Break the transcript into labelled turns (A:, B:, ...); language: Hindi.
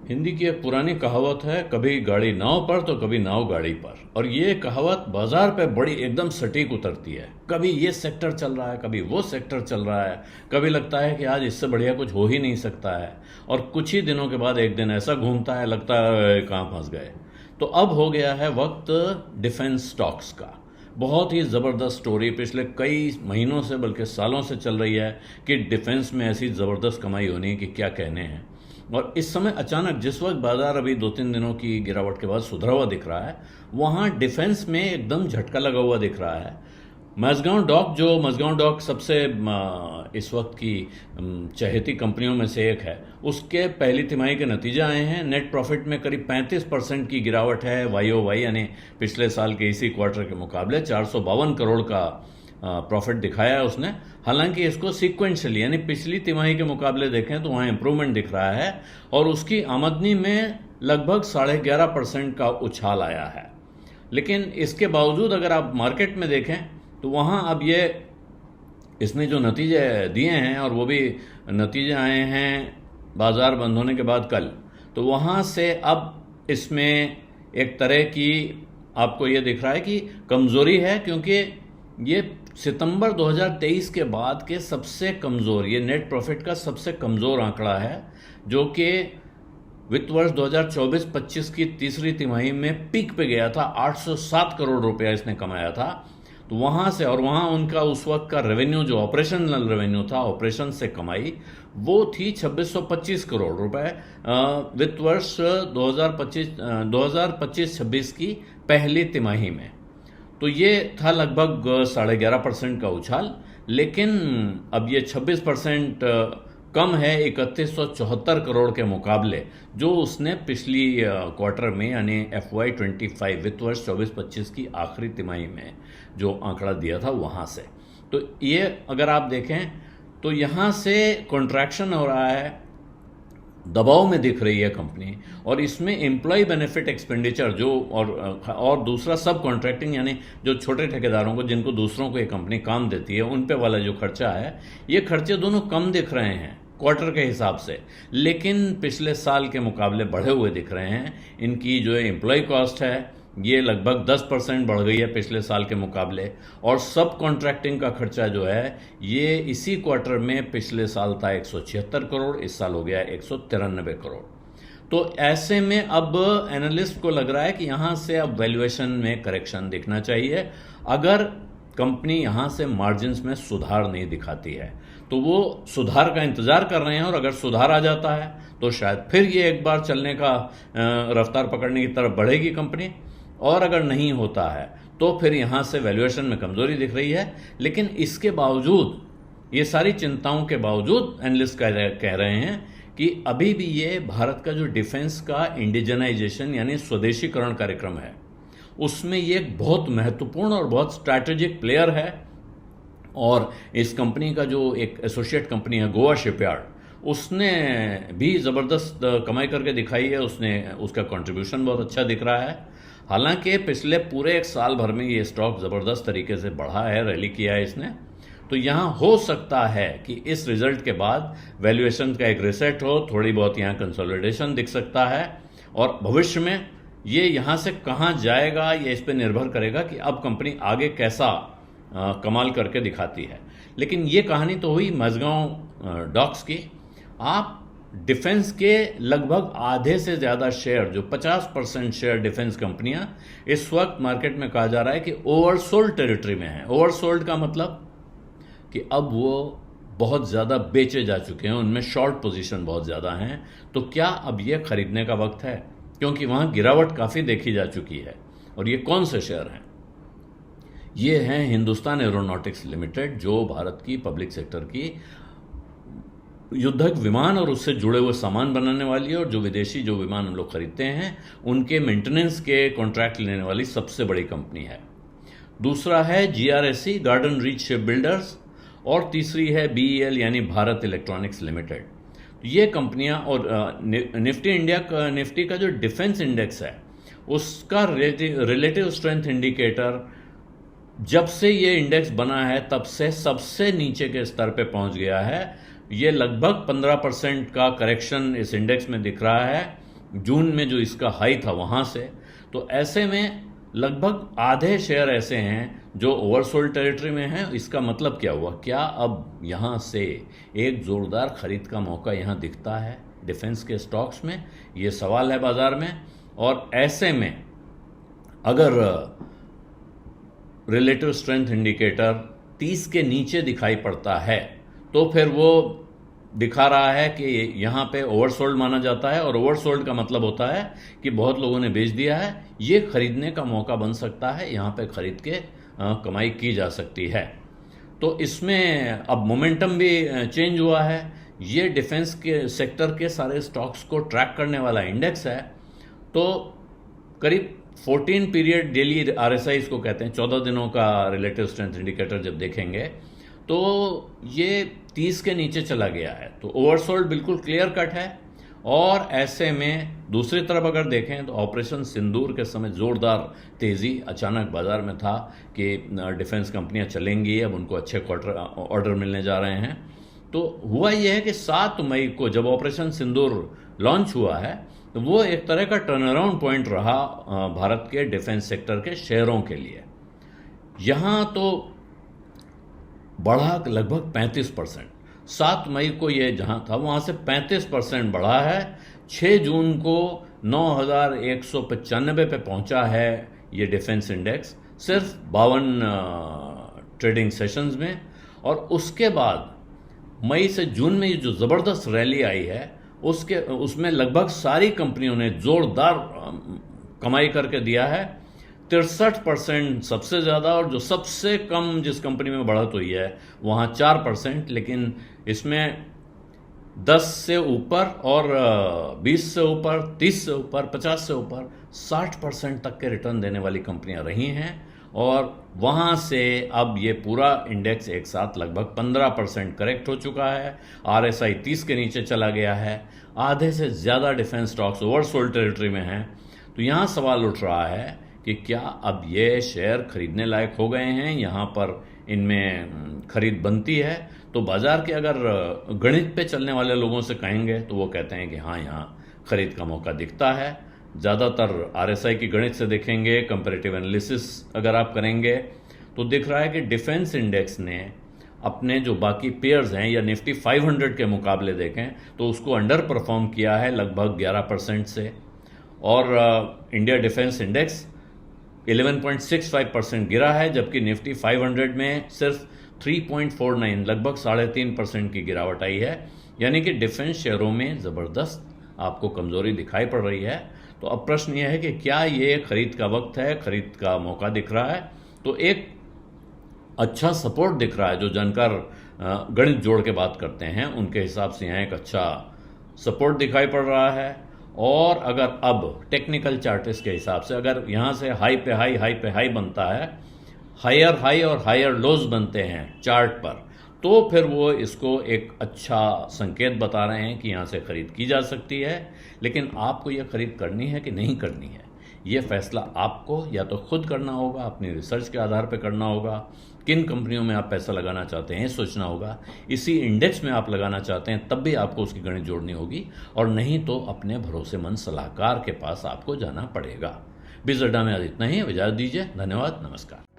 A: हिंदी की एक पुरानी कहावत है, कभी गाड़ी नाव पर तो कभी नाव गाड़ी पर। और ये कहावत बाजार पे बड़ी एकदम सटीक उतरती है। कभी ये सेक्टर चल रहा है, कभी वो सेक्टर चल रहा है, कभी लगता है कि आज इससे बढ़िया कुछ हो ही नहीं सकता है, और कुछ ही दिनों के बाद एक दिन ऐसा घूमता है, लगता है कहाँ फंस गए। तो अब हो गया है वक्त डिफेंस स्टॉक्स का। बहुत ही ज़बरदस्त स्टोरी पिछले कई महीनों से बल्कि सालों से चल रही है कि डिफेंस में ऐसी ज़बरदस्त कमाई होनी है कि क्या कहने हैं। और इस समय अचानक जिस वक्त बाजार अभी 2-3 दिनों की गिरावट के बाद सुधरा हुआ दिख रहा है, वहाँ डिफेंस में एकदम झटका लगा हुआ दिख रहा है। मज़गांव डॉक सबसे इस वक्त की चहेती कंपनियों में से एक है। उसके पहली तिमाही के नतीजे आए हैं। नेट प्रॉफिट में करीब 35% की गिरावट है YOY, यानी पिछले साल के इसी क्वार्टर के मुकाबले 452 करोड़ का प्रॉफिट दिखाया है उसने। हालांकि इसको सीक्वेंशियली यानी पिछली तिमाही के मुकाबले देखें तो वहाँ इंप्रूवमेंट दिख रहा है, और उसकी आमदनी में लगभग 11.5% का उछाल आया है। लेकिन इसके बावजूद अगर आप मार्केट में देखें तो वहाँ अब इसने जो नतीजे दिए हैं, और वो भी नतीजे आए हैं बाजार बंद होने के बाद कल, तो वहाँ से अब इसमें एक तरह की आपको ये दिख रहा है कि कमज़ोरी है, क्योंकि ये सितंबर 2023 के बाद के सबसे कमज़ोर, ये नेट प्रॉफिट का सबसे कमज़ोर आंकड़ा है, जो कि वित्त वर्ष 2024-25 की तीसरी तिमाही में पीक पे गया था। 807 करोड़ रुपया इसने कमाया था। तो वहाँ से, और वहाँ उनका उस वक्त का रेवेन्यू जो ऑपरेशनल रेवेन्यू था, ऑपरेशन से कमाई, वो थी 2625 करोड़ रुपए वित्त वर्ष 2025-26 की पहली तिमाही में। तो ये था लगभग 11.5% का उछाल। लेकिन अब ये 26% कम है 3174 करोड़ के मुकाबले, जो उसने पिछली क्वार्टर में यानी FY25 वित्त वर्ष 24-25 की आखिरी तिमाही में जो आंकड़ा दिया था वहाँ से। तो ये अगर आप देखें तो यहाँ से कॉन्ट्रैक्शन हो रहा है, दबाव में दिख रही है कंपनी। और इसमें एम्प्लॉय बेनिफिट एक्सपेंडिचर जो और दूसरा सब कॉन्ट्रैक्टिंग, यानी जो छोटे ठेकेदारों को, जिनको दूसरों को ये कंपनी काम देती है, उन पे वाला जो खर्चा है, ये खर्चे दोनों कम दिख रहे हैं क्वार्टर के हिसाब से, लेकिन पिछले साल के मुकाबले बढ़े हुए दिख रहे हैं। इनकी जो एम्प्लॉय कॉस्ट है ये लगभग 10% बढ़ गई है पिछले साल के मुकाबले, और सब कॉन्ट्रैक्टिंग का खर्चा जो है ये इसी क्वार्टर में पिछले साल था 176 करोड़, इस साल हो गया 193 करोड़। तो ऐसे में अब एनालिस्ट को लग रहा है कि यहाँ से अब वैल्यूएशन में करेक्शन दिखना चाहिए, अगर कंपनी यहाँ से मार्जिन्स में सुधार नहीं दिखाती है। तो वो सुधार का इंतजार कर रहे हैं, और अगर सुधार आ जाता है तो शायद फिर ये एक बार चलने का रफ्तार पकड़ने की तरफ बढ़ेगी कंपनी, और अगर नहीं होता है तो फिर यहाँ से वैल्यूएशन में कमजोरी दिख रही है। लेकिन इसके बावजूद, ये सारी चिंताओं के बावजूद, एनालिस्ट कह रहे हैं कि अभी भी ये भारत का जो डिफेंस का इंडिजनाइजेशन यानी स्वदेशीकरण कार्यक्रम है, उसमें ये एक बहुत महत्वपूर्ण और बहुत स्ट्रैटेजिक प्लेयर है। और इस कंपनी का जो एक एसोसिएट कंपनी है गोवा शिपयार्ड, उसने भी ज़बरदस्त कमाई करके दिखाई है। उसका कंट्रीब्यूशन बहुत अच्छा दिख रहा है। हालांकि पिछले पूरे एक साल भर में ये स्टॉक ज़बरदस्त तरीके से बढ़ा है, रैली किया है इसने। तो यहाँ हो सकता है कि इस रिजल्ट के बाद वैल्यूएशन का एक रीसेट हो, थोड़ी बहुत यहाँ कंसोलिडेशन दिख सकता है, और भविष्य में ये यहाँ से कहाँ जाएगा ये इस पर निर्भर करेगा कि अब कंपनी आगे कैसा कमाल करके दिखाती है। लेकिन ये कहानी तो हुई मज़गांव डॉक्स की। आप डिफेंस के लगभग आधे से ज़्यादा शेयर, जो 50% शेयर डिफेंस कंपनियां इस वक्त मार्केट में कहा जा रहा है कि ओवरसोल्ड टेरिटरी में है। ओवरसोल्ड का मतलब कि अब वो बहुत ज़्यादा बेचे जा चुके हैं, उनमें शॉर्ट पोजीशन बहुत ज़्यादा हैं। तो क्या अब ये खरीदने का वक्त है? क्योंकि वहाँ गिरावट काफ़ी देखी जा चुकी है। और ये कौन से शेयर हैं? ये हैं हिंदुस्तान एरोनॉटिक्स लिमिटेड, जो भारत की पब्लिक सेक्टर की युद्धक विमान और उससे जुड़े हुए सामान बनाने वाली है, और जो विदेशी जो विमान हम लोग खरीदते हैं उनके मेंटेनेंस के कॉन्ट्रैक्ट लेने वाली सबसे बड़ी कंपनी है। दूसरा है GRSE garden reach ship builders, और तीसरी है BEL यानी भारत इलेक्ट्रॉनिक्स लिमिटेड। ये कंपनियां, और निफ्टी का जो डिफेंस इंडेक्स है उसका रिलेटिव स्ट्रेंथ इंडिकेटर जब से ये इंडेक्स बना है तब से सबसे नीचे के स्तर पे पहुंच गया है। ये लगभग 15% का करेक्शन इस इंडेक्स में दिख रहा है, जून में जो इसका हाई था वहाँ से। तो ऐसे में लगभग आधे शेयर ऐसे हैं जो ओवरसोल्ड टेरिटरी में हैं। इसका मतलब क्या हुआ? क्या अब यहाँ से एक ज़ोरदार खरीद का मौका यहाँ दिखता है डिफेंस के स्टॉक्स में? ये सवाल है बाजार में। और ऐसे में अगर रिलेटिव स्ट्रेंथ इंडिकेटर 30 के नीचे दिखाई पड़ता है तो फिर वो दिखा रहा है कि यहाँ पे ओवरसोल्ड माना जाता है, और ओवरसोल्ड का मतलब होता है कि बहुत लोगों ने बेच दिया है। ये खरीदने का मौका बन सकता है, यहाँ पे खरीद के कमाई की जा सकती है। तो इसमें अब मोमेंटम भी चेंज हुआ है। ये डिफेंस के सेक्टर के सारे स्टॉक्स को ट्रैक करने वाला इंडेक्स है। तो करीब 14 पीरियड डेली RSI इसको कहते हैं, 14 दिनों का रिलेटिव स्ट्रेंथ इंडिकेटर जब देखेंगे तो ये 30 के नीचे चला गया है। तो ओवरसोल्ड बिल्कुल क्लियर कट है। और ऐसे में दूसरी तरफ अगर देखें तो ऑपरेशन सिंदूर के समय ज़ोरदार तेज़ी अचानक बाजार में था कि डिफेंस कंपनियां चलेंगी, अब उनको अच्छे क्वार्टर ऑर्डर मिलने जा रहे हैं। तो हुआ यह है कि 7 मई को जब ऑपरेशन सिंदूर लॉन्च हुआ है तो वो एक तरह का टर्न अराउंड पॉइंट रहा भारत के डिफेंस सेक्टर के शेयरों के लिए। यहाँ तो बढ़ा लगभग 35%। 7 मई को ये जहाँ था वहाँ से 35% बढ़ा है। 6 जून को 9,195 पे पहुँचा है ये डिफेंस इंडेक्स, सिर्फ 52 ट्रेडिंग सेशंस में। और उसके बाद मई से जून में ये जो ज़बरदस्त रैली आई है उसमें लगभग सारी कंपनियों ने ज़ोरदार कमाई करके दिया है। 63% सबसे ज़्यादा, और जो सबसे कम जिस कंपनी में बढ़त हुई है वहाँ 4%। लेकिन इसमें 10 से ऊपर और 20 से ऊपर, 30 से ऊपर, 50 से ऊपर 60% तक के रिटर्न देने वाली कंपनियां रही हैं। और वहाँ से अब ये पूरा इंडेक्स एक साथ लगभग 15% करेक्ट हो चुका है। RSI 30 के नीचे चला गया है। आधे से ज़्यादा डिफेंस स्टॉक्स ओवरसोल्ड टेरिटरी में हैं। तो यहाँ सवाल उठ रहा है कि क्या अब ये शेयर खरीदने लायक हो गए हैं, यहाँ पर इनमें खरीद बनती है? तो बाजार के अगर गणित पे चलने वाले लोगों से कहेंगे तो वो कहते हैं कि हाँ, यहाँ खरीद का मौका दिखता है। ज़्यादातर RSI की गणित से देखेंगे, कंपैरेटिव एनालिसिस अगर आप करेंगे तो दिख रहा है कि डिफेंस इंडेक्स ने अपने जो बाकी पेयर्स हैं या निफ्टी 500 के मुकाबले देखें तो उसको अंडर परफॉर्म किया है लगभग 11% से। और इंडिया डिफेंस इंडेक्स 11.65% गिरा है, जबकि निफ्टी 500 में सिर्फ 3.49 लगभग 3.5% की गिरावट आई है। यानी कि डिफेंस शेयरों में ज़बरदस्त आपको कमज़ोरी दिखाई पड़ रही है। तो अब प्रश्न यह है कि क्या ये खरीद का वक्त है, खरीद का मौका दिख रहा है? तो एक अच्छा सपोर्ट दिख रहा है। जो जानकार गणित जोड़ के बात करते हैं उनके हिसाब से यहाँ एक अच्छा सपोर्ट दिखाई पड़ रहा है। और अगर अब टेक्निकल चार्टिस्ट के हिसाब से अगर यहाँ से हाई पे हाई, हाई पे हाई बनता है, हायर हाई और हायर लोज बनते हैं चार्ट पर, तो फिर वो इसको एक अच्छा संकेत बता रहे हैं कि यहाँ से खरीद की जा सकती है। लेकिन आपको ये खरीद करनी है कि नहीं करनी है, ये फैसला आपको या तो खुद करना होगा, अपनी रिसर्च के आधार पर करना होगा। किन कंपनियों में आप पैसा लगाना चाहते हैं सोचना होगा। इसी इंडेक्स में आप लगाना चाहते हैं तब भी आपको उसकी गणित जोड़नी होगी, और नहीं तो अपने भरोसेमंद सलाहकार के पास आपको जाना पड़ेगा। बिज़ अड्डा में आज इतना ही। इजाज़त दीजिए। धन्यवाद। नमस्कार।